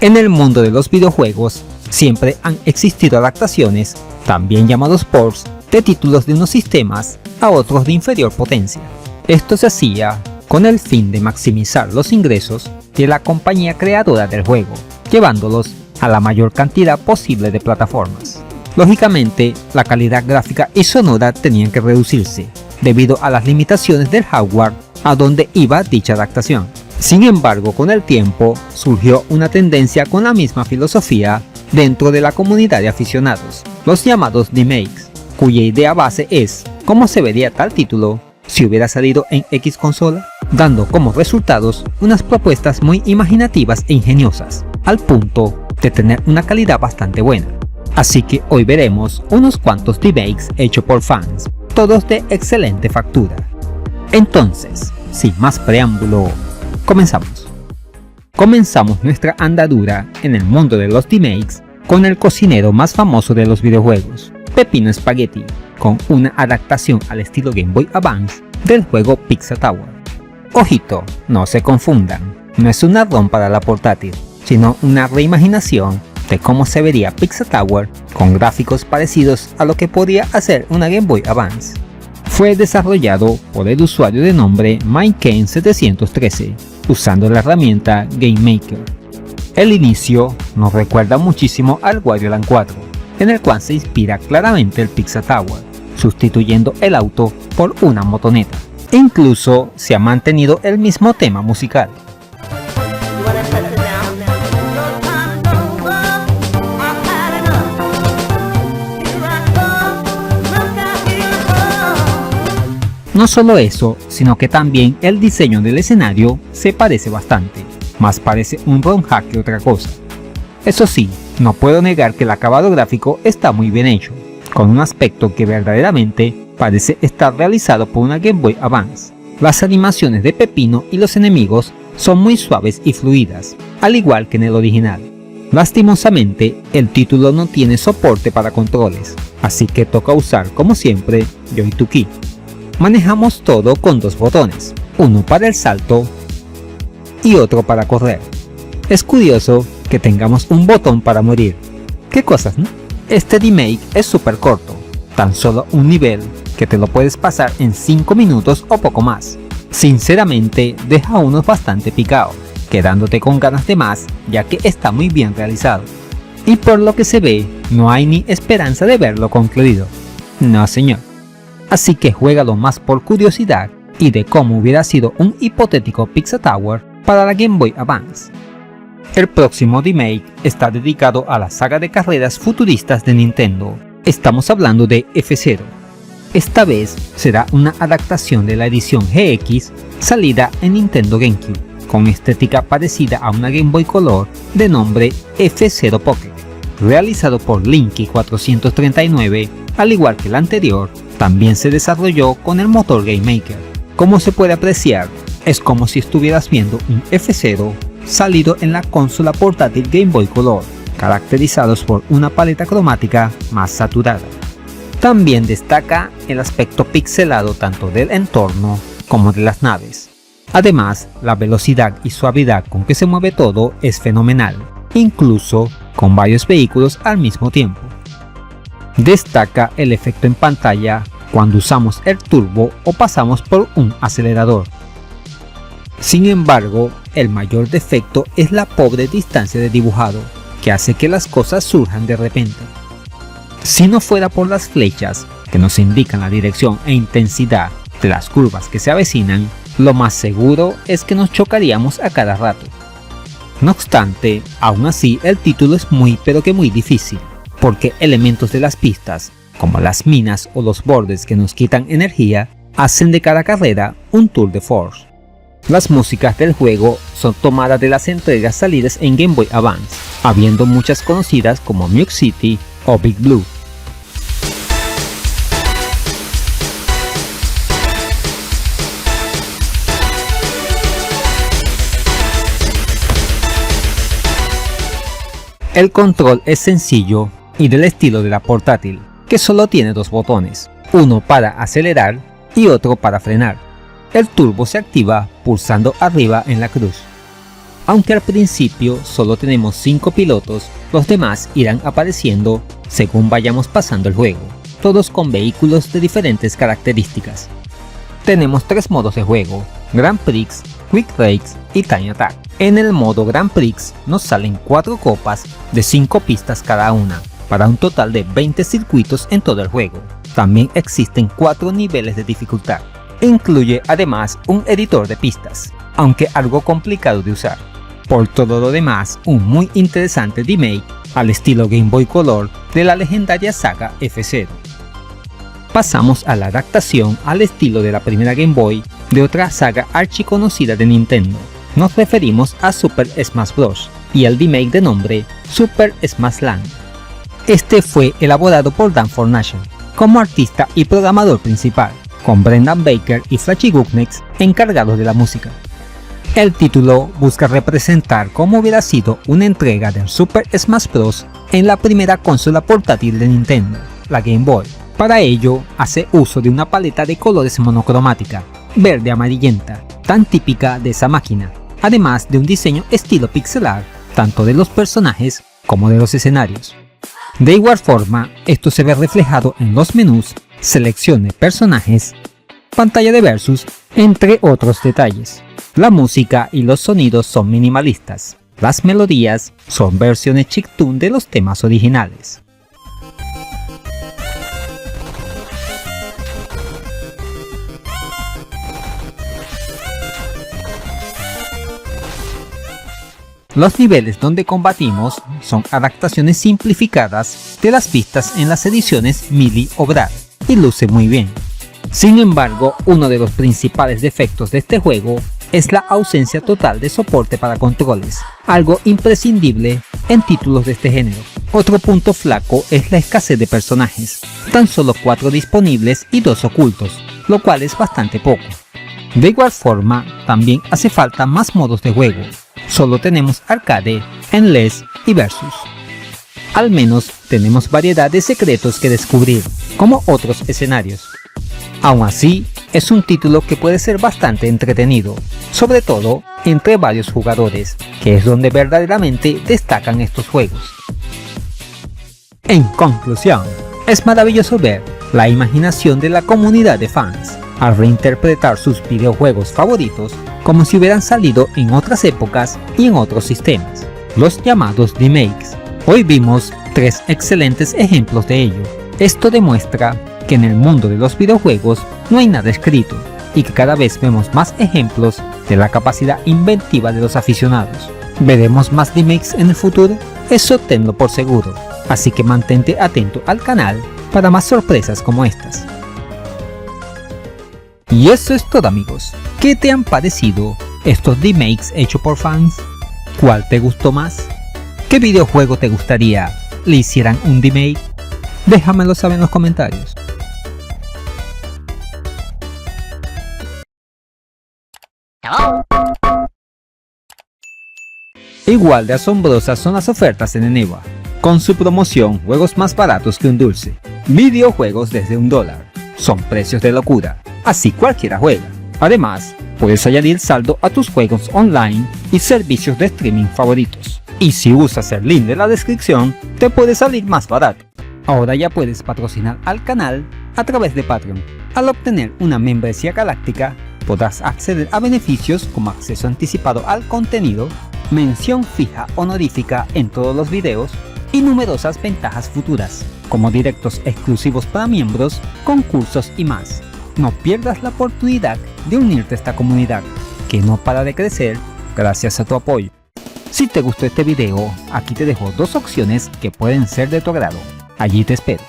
En el mundo de los videojuegos siempre han existido adaptaciones, también llamados ports, de títulos de unos sistemas a otros de inferior potencia. Esto se hacía con el fin de maximizar los ingresos de la compañía creadora del juego, llevándolos a la mayor cantidad posible de plataformas. Lógicamente, la calidad gráfica y sonora tenían que reducirse, debido a las limitaciones del hardware a donde iba dicha adaptación. Sin embargo, con el tiempo surgió una tendencia con la misma filosofía dentro de la comunidad de aficionados, los llamados remakes, cuya idea base es cómo se vería tal título si hubiera salido en X consola, dando como resultados unas propuestas muy imaginativas e ingeniosas, al punto de tener una calidad bastante buena. Así que hoy veremos unos cuantos remakes hechos por fans, todos de excelente factura. Entonces, sin más preámbulo, comenzamos. Comenzamos nuestra andadura en el mundo de los remakes con el cocinero más famoso de los videojuegos, Peppino Spaghetti, con una adaptación al estilo Game Boy Advance del juego Pizza Tower. Ojito, no se confundan, no es una ROM para la portátil, sino una reimaginación de cómo se vería Pizza Tower con gráficos parecidos a lo que podría hacer una Game Boy Advance. Fue desarrollado por el usuario de nombre MikeKane713, usando la herramienta GameMaker. El inicio nos recuerda muchísimo al Wario Land 4, en el cual se inspira claramente el Pizza Tower, sustituyendo el auto por una motoneta. Incluso se ha mantenido el mismo tema musical. No solo eso, sino que también el diseño del escenario se parece bastante, más parece un ROM hack que otra cosa. Eso sí, no puedo negar que el acabado gráfico está muy bien hecho, con un aspecto que verdaderamente parece estar realizado por una Game Boy Advance. Las animaciones de Peppino y los enemigos son muy suaves y fluidas, al igual que en el original. Lastimosamente, el título no tiene soporte para controles, así que toca usar como siempre Joy-to-Key. Manejamos todo con dos botones, uno para el salto y otro para correr. Es curioso que tengamos un botón para morir. ¿Qué cosas, no? Este remake es súper corto, tan solo un nivel que te lo puedes pasar en 5 minutos o poco más. Sinceramente deja a unos bastante picados, quedándote con ganas de más ya que está muy bien realizado. Y por lo que se ve, no hay ni esperanza de verlo concluido. No señor. Así que juégalo más por curiosidad y de cómo hubiera sido un hipotético Pizza Tower para la Game Boy Advance. El próximo remake está dedicado a la saga de carreras futuristas de Nintendo. Estamos hablando de F-Zero. Esta vez será una adaptación de la edición GX salida en Nintendo GameCube, con estética parecida a una Game Boy Color de nombre F-Zero Pocket, realizado por Linky439, al igual que el anterior. También se desarrolló con el motor GameMaker. Como se puede apreciar, es como si estuvieras viendo un F-Zero salido en la consola portátil Game Boy Color, caracterizados por una paleta cromática más saturada. También destaca el aspecto pixelado tanto del entorno como de las naves. Además, la velocidad y suavidad con que se mueve todo es fenomenal, incluso con varios vehículos al mismo tiempo. Destaca el efecto en pantalla cuando usamos el turbo o pasamos por un acelerador. Sin embargo, el mayor defecto es la pobre distancia de dibujado, que hace que las cosas surjan de repente. Si no fuera por las flechas que nos indican la dirección e intensidad de las curvas que se avecinan, lo más seguro es que nos chocaríamos a cada rato. No obstante, aún así el título es muy difícil, porque elementos de las pistas, como las minas o los bordes que nos quitan energía, hacen de cada carrera un tour de force. Las músicas del juego son tomadas de las entregas salidas en Game Boy Advance, habiendo muchas conocidas como Mute City o Big Blue. El control es sencillo y del estilo de la portátil, que solo tiene dos botones, uno para acelerar y otro para frenar. El turbo se activa pulsando arriba en la cruz. Aunque al principio solo tenemos 5 pilotos, los demás irán apareciendo según vayamos pasando el juego, todos con vehículos de diferentes características. Tenemos 3 modos de juego: Grand Prix, Quick Race y Time Attack. En el modo Grand Prix nos salen 4 copas de 5 pistas cada una, para un total de 20 circuitos en todo el juego. También existen 4 niveles de dificultad. Incluye además un editor de pistas, aunque algo complicado de usar. Por todo lo demás, un muy interesante remake al estilo Game Boy Color de la legendaria saga F-Zero. Pasamos a la adaptación al estilo de la primera Game Boy de otra saga archiconocida de Nintendo. Nos referimos a Super Smash Bros. Y el remake de nombre Super Smash Land. Este fue elaborado por Dan Fornation como artista y programador principal, con Brendan Baker y Flashy Gugnex encargados de la música. El título busca representar cómo hubiera sido una entrega del Super Smash Bros. En la primera consola portátil de Nintendo, la Game Boy. Para ello, hace uso de una paleta de colores monocromática, verde amarillenta, tan típica de esa máquina, además de un diseño estilo pixelar, tanto de los personajes como de los escenarios. De igual forma, esto se ve reflejado en los menús, selección de personajes, pantalla de versus, entre otros detalles. La música y los sonidos son minimalistas. Las melodías son versiones chiptune de los temas originales. Los niveles donde combatimos son adaptaciones simplificadas de las pistas en las ediciones Melee o Brad, y luce muy bien. Sin embargo, uno de los principales defectos de este juego es la ausencia total de soporte para controles, algo imprescindible en títulos de este género. Otro punto flaco es la escasez de personajes, tan solo 4 disponibles y 2 ocultos, lo cual es bastante poco. De igual forma, también hace falta más modos de juego. Solo tenemos arcade, endless y versus. Al menos tenemos variedad de secretos que descubrir, como otros escenarios. Aún así, es un título que puede ser bastante entretenido, sobre todo entre varios jugadores, que es donde verdaderamente destacan estos juegos. En conclusión, es maravilloso ver la imaginación de la comunidad de fans al reinterpretar sus videojuegos favoritos como si hubieran salido en otras épocas y en otros sistemas, los llamados remakes. Hoy vimos 3 excelentes ejemplos de ello. Esto demuestra que en el mundo de los videojuegos no hay nada escrito, y que cada vez vemos más ejemplos de la capacidad inventiva de los aficionados. ¿Veremos más remakes en el futuro? Eso tenlo por seguro, así que mantente atento al canal para más sorpresas como estas. Y eso es todo, amigos. ¿Qué te han parecido estos remakes hechos por fans? ¿Cuál te gustó más? ¿Qué videojuego te gustaría le hicieran un remake? Déjamelo saber en los comentarios. Igual de asombrosas son las ofertas en Eneba, con su promoción juegos más baratos que un dulce, videojuegos desde $1, son precios de locura, así cualquiera juega. Además, puedes añadir saldo a tus juegos online y servicios de streaming favoritos. Y si usas el link de la descripción, te puede salir más barato. Ahora ya puedes patrocinar al canal a través de Patreon. Al obtener una membresía galáctica, podrás acceder a beneficios como acceso anticipado al contenido, mención fija honorífica en todos los videos y numerosas ventajas futuras, como directos exclusivos para miembros, concursos y más. No pierdas la oportunidad de unirte a esta comunidad, que no para de crecer gracias a tu apoyo. Si te gustó este video, aquí te dejo 2 opciones que pueden ser de tu agrado. Allí te espero.